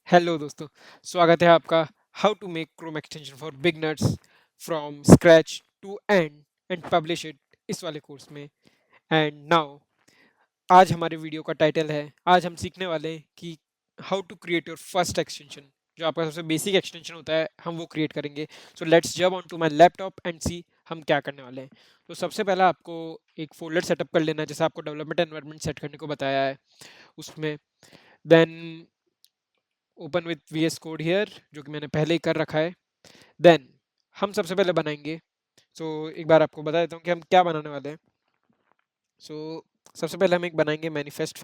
Hello दोस्तों, स्वागत है आपका how to make Chrome extension for beginners from scratch to end publish it इस वाले कोर्स में। एंड नाउ आज हमारे वीडियो का टाइटल है, आज हम सीखने वाले हैं कि how to create your first extension. जो आपका सबसे बेसिक एक्सटेंशन होता है हम वो क्रिएट करेंगे। So let's jump on to my laptop and see हम क्या करने वाले हैं। तो सबसे पहला आपको एक फोल्डर सेटअप कर लेना है, जैसे आपको डेवलपमेंट एनवायरनमेंट सेट करने को बताया है उसमें। Then open with VS code here, जो कि मैंने पहले ही कर रखा है। देन हम सबसे पहले बनाएंगे, एक बार आपको बता देता हूँ कि हम क्या बनाने वाले हैं। सो सबसे पहले हम एक बनाएंगे manifest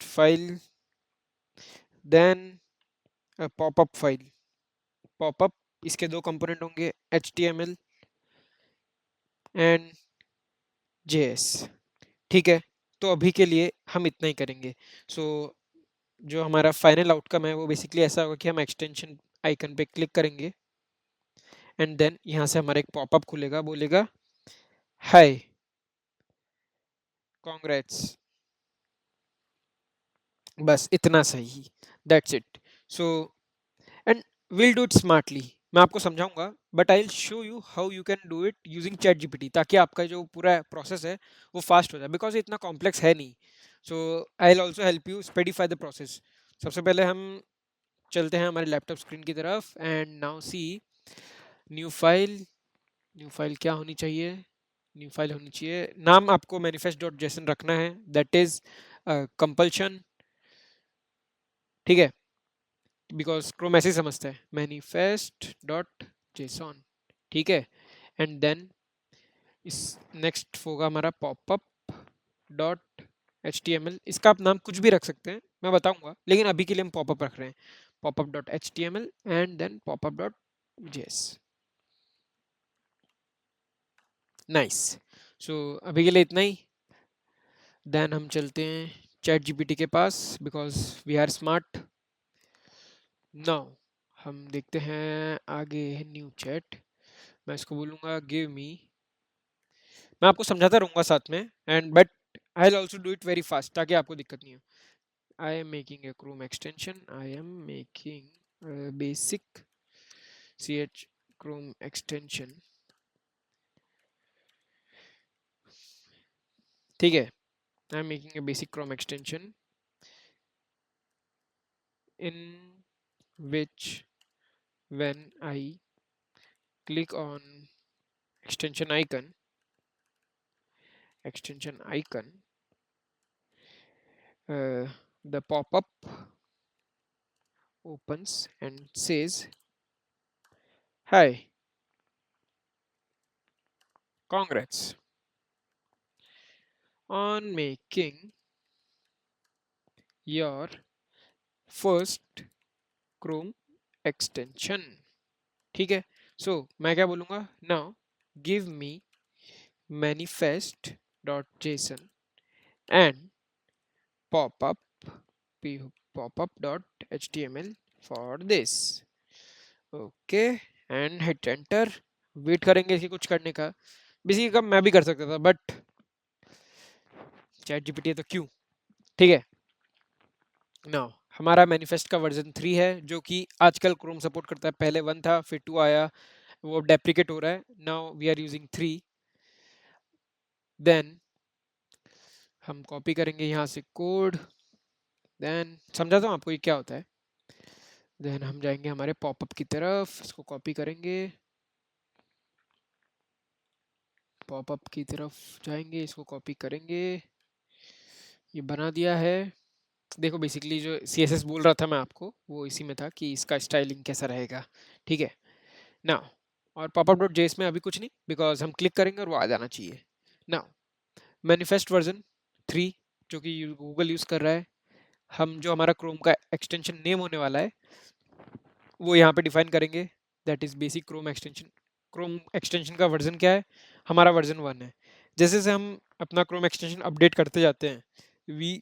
file, then popup file. Popup, इसके दो कंपोनेंट होंगे, HTML एंड JS। ठीक है, तो अभी के लिए हम इतना ही करेंगे। सो जो हमारा फाइनल आउटकम है वो बेसिकली ऐसा होगा कि हम एक्सटेंशन आइकन पे क्लिक करेंगे एंड देन यहाँ से हमारा एक पॉपअप खुलेगा, बोलेगा हाय, कांग्रेट्स। बस इतना सही, that's it. So and will do it smartly. मैं आपको समझाऊंगा, but I will show you how you can do it using chat GPT, ताकि आपका जो पूरा प्रोसेस है वो फास्ट हो जाए, बिकॉज इतना कॉम्प्लेक्स है नहीं। So I will also help you specify the process. सबसे पहले हम चलते हैं हमारे लैपटॉप स्क्रीन की तरफ and now see new file. New file क्या होनी चाहिए? न्यू फाइल होनी चाहिए, नाम आपको मैनिफेस्ट डॉट जेसन रखना है, दैट इज कंपल्शन। ठीक है, बिकॉज क्रोम ऐसे ही समझता है, मैनिफेस्ट डॉट जेसन। ठीक है, एंड देन इस नेक्स्ट होगा हमारा पॉपअप डॉट HTML। इसका आप नाम कुछ भी रख सकते हैं, मैं बताऊंगा, लेकिन अभी के लिए हम पॉपअप रख रहे हैं। Popup dot HTML and then popup dot JS. Nice. So अभी के लिए इतना ही। देन हम चलते हैं चैट जीपीटी के पास, because we are smart. Now हम देखते हैं आगे, न्यू चैट। मैं इसको बोलूँगा गिव मी। मैं आपको समझाता रहूँगा साथ में, and but I will also do it very fast, ताकि आपको दिक्कत नहीं हो। I am making a Chrome extension, I am making basic CH Chrome extension. ठीक है, I am making a basic Chrome extension in which when I click on extension icon, extension icon, the pop-up opens and says, "Hi, congrats on making your first Chrome extension." ठीक है, सो मैं क्या बोलूँगा, now give me manifest.json and pop-up pop-up.html for this. Okay, and hit enter. Wait करेंगे इसके कुछ करने का। बेसिकली काम मैं भी कर सकता था, बट चैट जीपीटी है तो क्यों। ठीक है, नाउ हमारा मैनिफेस्ट का वर्जन 3 है, जो कि आजकल क्रोम सपोर्ट करता है। पहले 1 था, फिर 2 आया, वो डेप्रिकेट हो रहा है। Now we are using 3। Then हम कॉपी करेंगे यहाँ से कोड, देन समझाता हूँ आपको ये क्या होता है। देन हम जाएंगे हमारे पॉपअप की तरफ, इसको कॉपी करेंगे, पॉपअप की तरफ जाएंगे, इसको कॉपी करेंगे, ये बना दिया है। देखो बेसिकली जो CSS बोल रहा था मैं आपको, वो इसी में था कि इसका स्टाइलिंग कैसा रहेगा। ठीक है ना, और पॉपअप डॉट जेएस में अभी कुछ नहीं, बिकॉज हम क्लिक करेंगे और वो आ जाना चाहिए। ना मैनिफेस्ट वर्जन 3, जो कि गूगल यूज़ कर रहा है, हम जो हमारा क्रोम का एक्सटेंशन नेम होने वाला है वो यहाँ पे डिफाइन करेंगे, that is basic Chrome extension. Chrome extension का वर्जन क्या है? हमारा वर्जन 1 है। जैसे जैसे हम अपना क्रोम एक्सटेंशन अपडेट करते जाते हैं, वी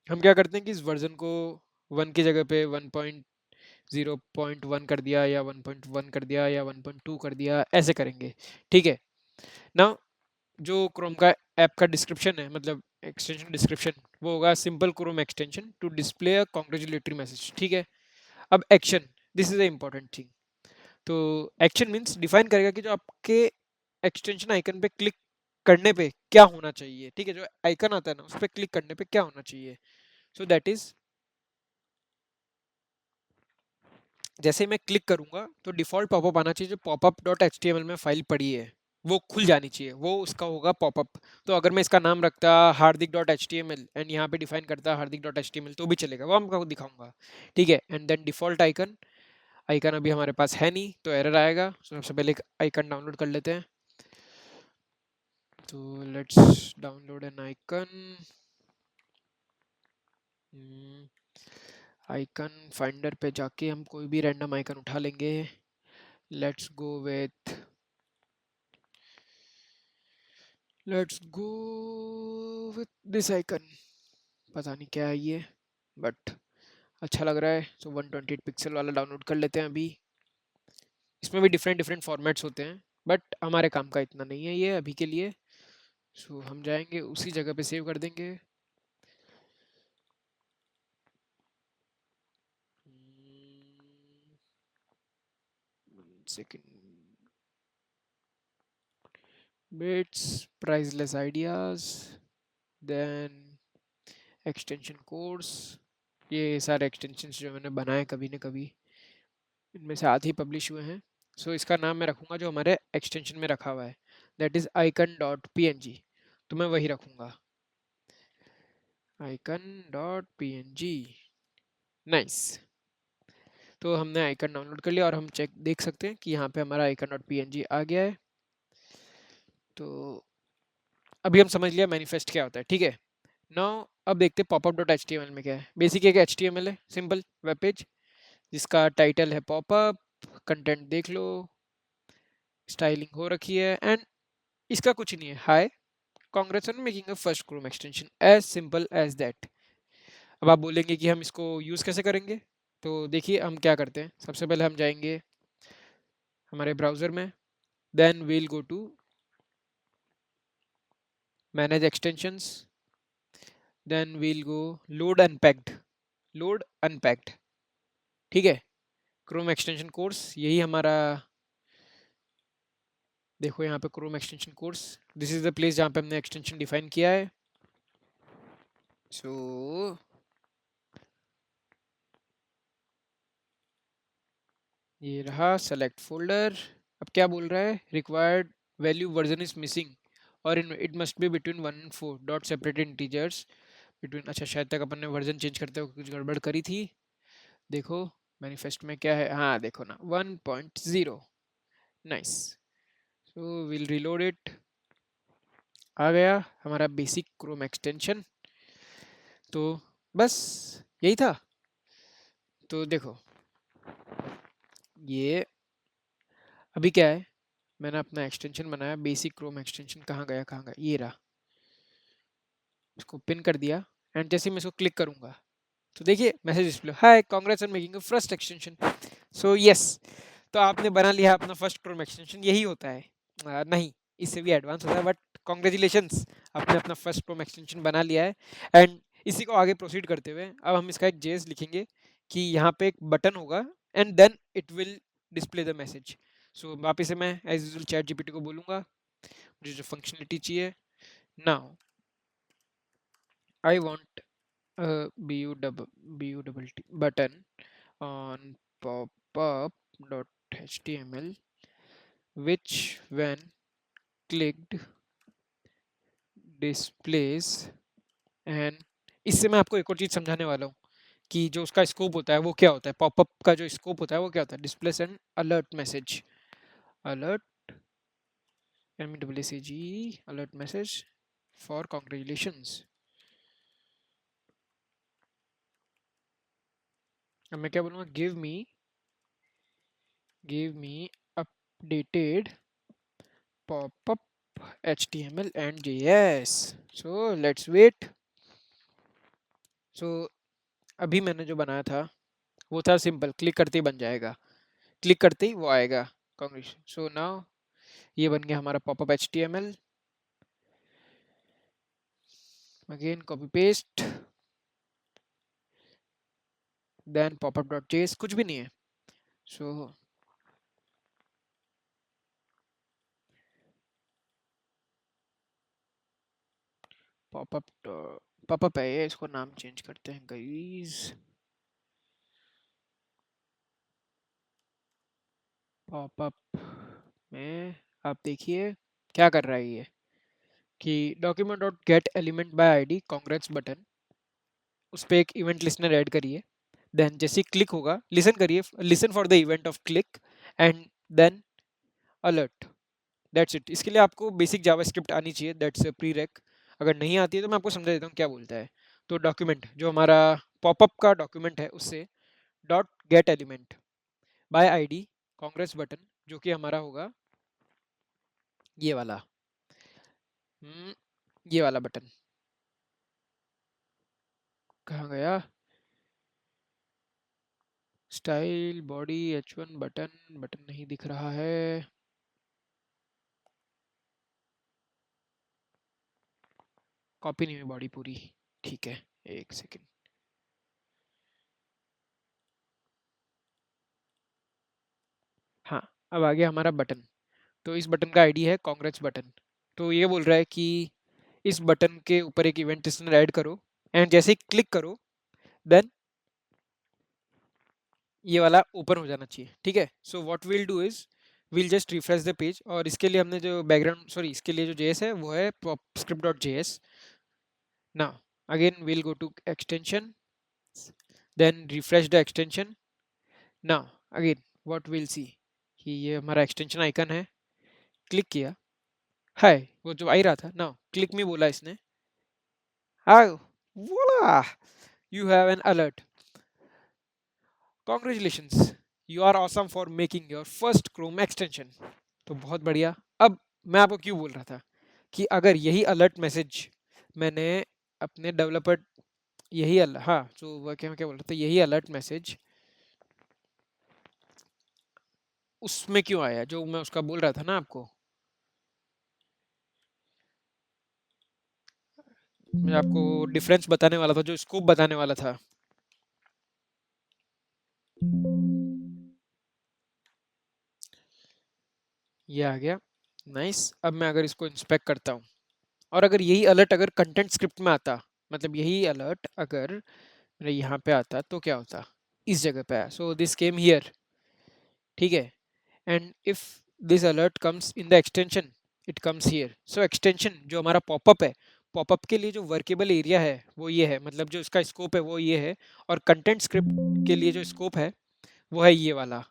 हम क्या करते हैं कि इस वर्जन को 1 की जगह पे 1.0.1 कर दिया, या 1.1 कर दिया, या 1.2 कर दिया, ऐसे करेंगे। ठीक है ना, जो क्रोम का ऐप का डिस्क्रिप्शन है, मतलब एक्सटेंशन डिस्क्रिप्शन वो होगा simple Chrome extension to display a congratulatory message, ठीक है। अब action, this is a important thing. तो एक्शन मीन्स डिफाइन करेगा कि जो आपके एक्सटेंशन आइकन पे क्लिक करने पे क्या होना चाहिए, ठीक है। जो आइकन आता है ना उस पर क्लिक करने पे क्या होना चाहिए। सो दैट इज, जैसे मैं क्लिक करूंगा तो डिफॉल्ट पॉपअप आना चाहिए, जो popup dot H T M L में फाइल पड़ी है वो खुल जानी चाहिए, वो उसका होगा पॉपअप। तो अगर मैं इसका नाम रखता Hardik dot H T M L and यहाँ पे डिफाइन करता Hardik dot H T M L तो भी चलेगा, वो हमको दिखाऊंगा, ठीक है। And then default icon, icon अभी हमारे पास है नहीं तो एरर आएगा। तो सबसे पहले एक आइकन डाउनलोड कर लेते हैं। तो let's download an icon. Icon finder पे जाके हम कोई भी रैंडम आइकन उठा लेंगे। Let's go with let's go with this icon. पता नहीं क्या है ये, बट अच्छा लग रहा है। सो 128 पिक्सल वाला डाउनलोड कर लेते हैं अभी। इसमें भी डिफरेंट डिफरेंट फॉर्मेट्स होते हैं, बट हमारे काम का इतना नहीं है ये अभी के लिए। सो हम जाएंगे उसी जगह पे सेव कर देंगे। Second, bits priceless ideas, then extension course. ये सारे एक्सटेंशंस जो मैंने बनाए कभी न कभी, इनमें से आधे पब्लिश हुए हैं। सो इसका नाम मैं रखूँगा जो हमारे एक्सटेंशन में रखा हुआ है, that is icon dot P N G. तो मैं वही रखूँगा, icon dot P N G. Nice. तो हमने आइकन डाउनलोड कर लिया और हम चेक देख सकते हैं कि यहाँ पे हमारा icon dot P N G आ गया है। तो अभी हम समझ लिया मैनिफेस्ट क्या होता है, ठीक है। नाउ अब देखते हैं popup dot H T M L में क्या है। बेसिक एक एच टी एम एल है, सिंपल वेब पेज जिसका टाइटल है पॉपअप, कंटेंट देख लो, स्टाइलिंग हो रखी है, एंड इसका कुछ नहीं है, hi congrats on making a first Chrome extension, as simple as that. अब आप बोलेंगे कि हम इसको यूज़ कैसे करेंगे। तो देखिए हम क्या करते हैं, सबसे पहले हम जाएंगे हमारे ब्राउज़र में, then we'll go to manage extensions, then we'll go load unpacked, load unpacked, ठीक है। क्रोम एक्सटेंशन कोर्स यही हमारा, देखो यहाँ पे Chrome extension course, this is the place जहाँ पे हमने एक्सटेंशन डिफाइन किया है। सो ये रहा सेलेक्ट फोल्डर। अब क्या बोल रहा है, required value version is missing और in it must be between 1 and 4 dot separated integers between. अच्छा शायद तक अपन ने वर्जन चेंज करते हुए कुछ गड़बड़ करी थी। देखो मैनिफेस्ट में क्या है, हाँ देखो ना 1.0। Nice. So will reload it. आ गया हमारा बेसिक क्रोम एक्सटेंशन। तो बस यही था। तो देखो ये अभी क्या है, मैंने अपना एक्सटेंशन बनाया बेसिक क्रोम एक्सटेंशन, कहाँ गया कहाँ गया, ये रहा। इसको पिन कर दिया एंड जैसे मैं इसको क्लिक करूंगा तो देखिए message display, hi congrats on making a first extension. So yes, तो आपने बना लिया अपना फर्स्ट क्रोम एक्सटेंशन, यही होता है। नहीं, इससे भी एडवांस होता है, बट कॉन्ग्रेचुलेशंस, आपने अपना फर्स्ट क्रोम एक्सटेंशन बना लिया है। एंड इसी को आगे प्रोसीड करते हुए अब हम इसका एक जेएस लिखेंगे कि यहाँ पे एक बटन होगा and then it will display the message. So वापिस से मैं एज यूजुअल चैट जीपीटी को बोलूँगा मुझे जो फंक्शनलिटी चाहिए। Now I want a BU double T button on popup.html which when clicked displays and, इससे मैं आपको एक और चीज़ समझाने वाला हूँ कि जो उसका स्कोप होता है वो क्या होता है, पॉपअप का जो स्कोप होता है वो क्या होता है, displace and alert message, alert MWCG alert message for congratulations. अब मैं क्या बोलूँगा, give me updated pop-up HTML and JS. So let's wait. So अभी मैंने जो बनाया था वो था सिंपल, क्लिक करते ही बन जाएगा, क्लिक करते ही वो आएगा कांग्रेस। सो नाउ ये बन गया हमारा popup HTML। Again copy paste, then popup.js, कुछ भी नहीं है। सो पॉपअप पॉपअप है ये, इसको नाम चेंज करते हैं गाइस। पॉपअप में आप देखिए क्या कर रहा है ये, कि document dot get element by ID congrats button, उस पर एक इवेंट लिस्टनर ऐड करिए। देन जैसे ही क्लिक होगा, लिसन करिए, listen for the event of click, and then alert. That's it. इसके लिए आपको बेसिक जावास्क्रिप्ट आनी चाहिए, दैट्स प्री रेक। अगर नहीं आती है तो मैं आपको समझा देता हूँ क्या बोलता है। तो डॉक्यूमेंट जो हमारा पॉपअप का डॉक्यूमेंट है, उससे dot get element by ID Congress button, जो कि हमारा होगा ये वाला, हम्म, ये वाला बटन कहाँ गया, style body H1 button, button नहीं दिख रहा है। कॉपी नहीं हुई बॉडी पूरी, ठीक है, एक सेकेंड। हाँ, अब आ गया हमारा बटन। तो इस बटन का आईडी है कांग्रेट्स बटन। तो ये बोल रहा है कि इस बटन के ऊपर एक इवेंट लिस्टनर ऐड करो, एंड जैसे ही क्लिक करो, देन ये वाला ओपन हो जाना चाहिए, ठीक है। So what will do is, will just refresh the page, और इसके लिए हमने जो बैकग्राउंड, सॉरी, इसके लिए जो जेएस है वो है script dot JS. Now again will go to extension, then refresh the extension. Now again what will see, कि ये हमारा एक्सटेंशन आइकन है, क्लिक किया, हाय वो जो आ ही रहा था, नाउ क्लिक में बोला इसने, hi, voila, you have an alert, congratulations, you are awesome for making your first Chrome extension. तो बहुत बढ़िया। अब मैं आपको क्यों बोल रहा था कि अगर यही अलर्ट मैसेज मैंने अपने डेवलपर, यही हाँ, तो वह क्या, मैं क्या बोल रहा था, यही अलर्ट मैसेज उसमें क्यों आया, जो मैं उसका बोल रहा था ना आपको, मैं आपको डिफरेंस बताने वाला था, जो स्कोप बताने वाला था। ये आ गया, नाइस। अब मैं अगर इसको इंस्पेक्ट करता हूँ, और अगर यही अलर्ट अगर कंटेंट स्क्रिप्ट में आता, मतलब यही अलर्ट अगर मेरे यहाँ पे आता तो क्या होता, इस जगह पे आया, सो दिस केम हियर, ठीक है। And if this alert comes in the extension, it comes here. So extension जो हमारा पॉपअप है, पॉपअप के लिए जो वर्केबल एरिया है वो ये है, मतलब जो इसका स्कोप है वो ये है, और कंटेंट स्क्रिप्ट के लिए जो स्कोप है वो है ये वाला।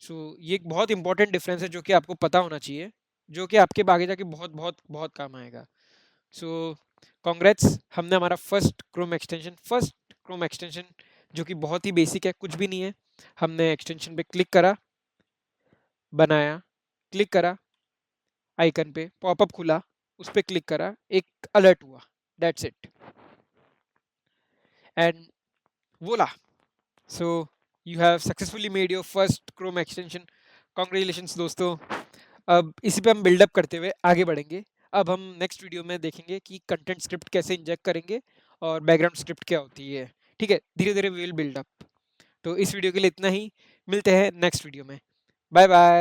सो ये एक बहुत इंपॉर्टेंट डिफरेंस है जो कि आपको पता होना चाहिए, जो कि आपके आगे जाके बहुत बहुत बहुत काम आएगा। सो कॉन्ग्रेट्स, हमने हमारा फर्स्ट क्रोम एक्सटेंशन, जो कि बहुत ही बेसिक है, कुछ भी नहीं है, हमने एक्सटेंशन पे क्लिक करा, बनाया, क्लिक करा आइकन पे, पॉपअप खुला, उस पर क्लिक करा, एक अलर्ट हुआ, दैट्स इट, एंड वोला, so you have successfully made your first Chrome extension. Congratulations दोस्तों। अब इसी पे हम बिल्डअप करते हुए आगे बढ़ेंगे। अब हम नेक्स्ट वीडियो में देखेंगे कि कंटेंट स्क्रिप्ट कैसे इंजेक्ट करेंगे और बैकग्राउंड स्क्रिप्ट क्या होती है, ठीक है, धीरे धीरे वी विल बिल्ड अप। तो इस वीडियो के लिए इतना ही, मिलते हैं नेक्स्ट वीडियो में, बाय बाय।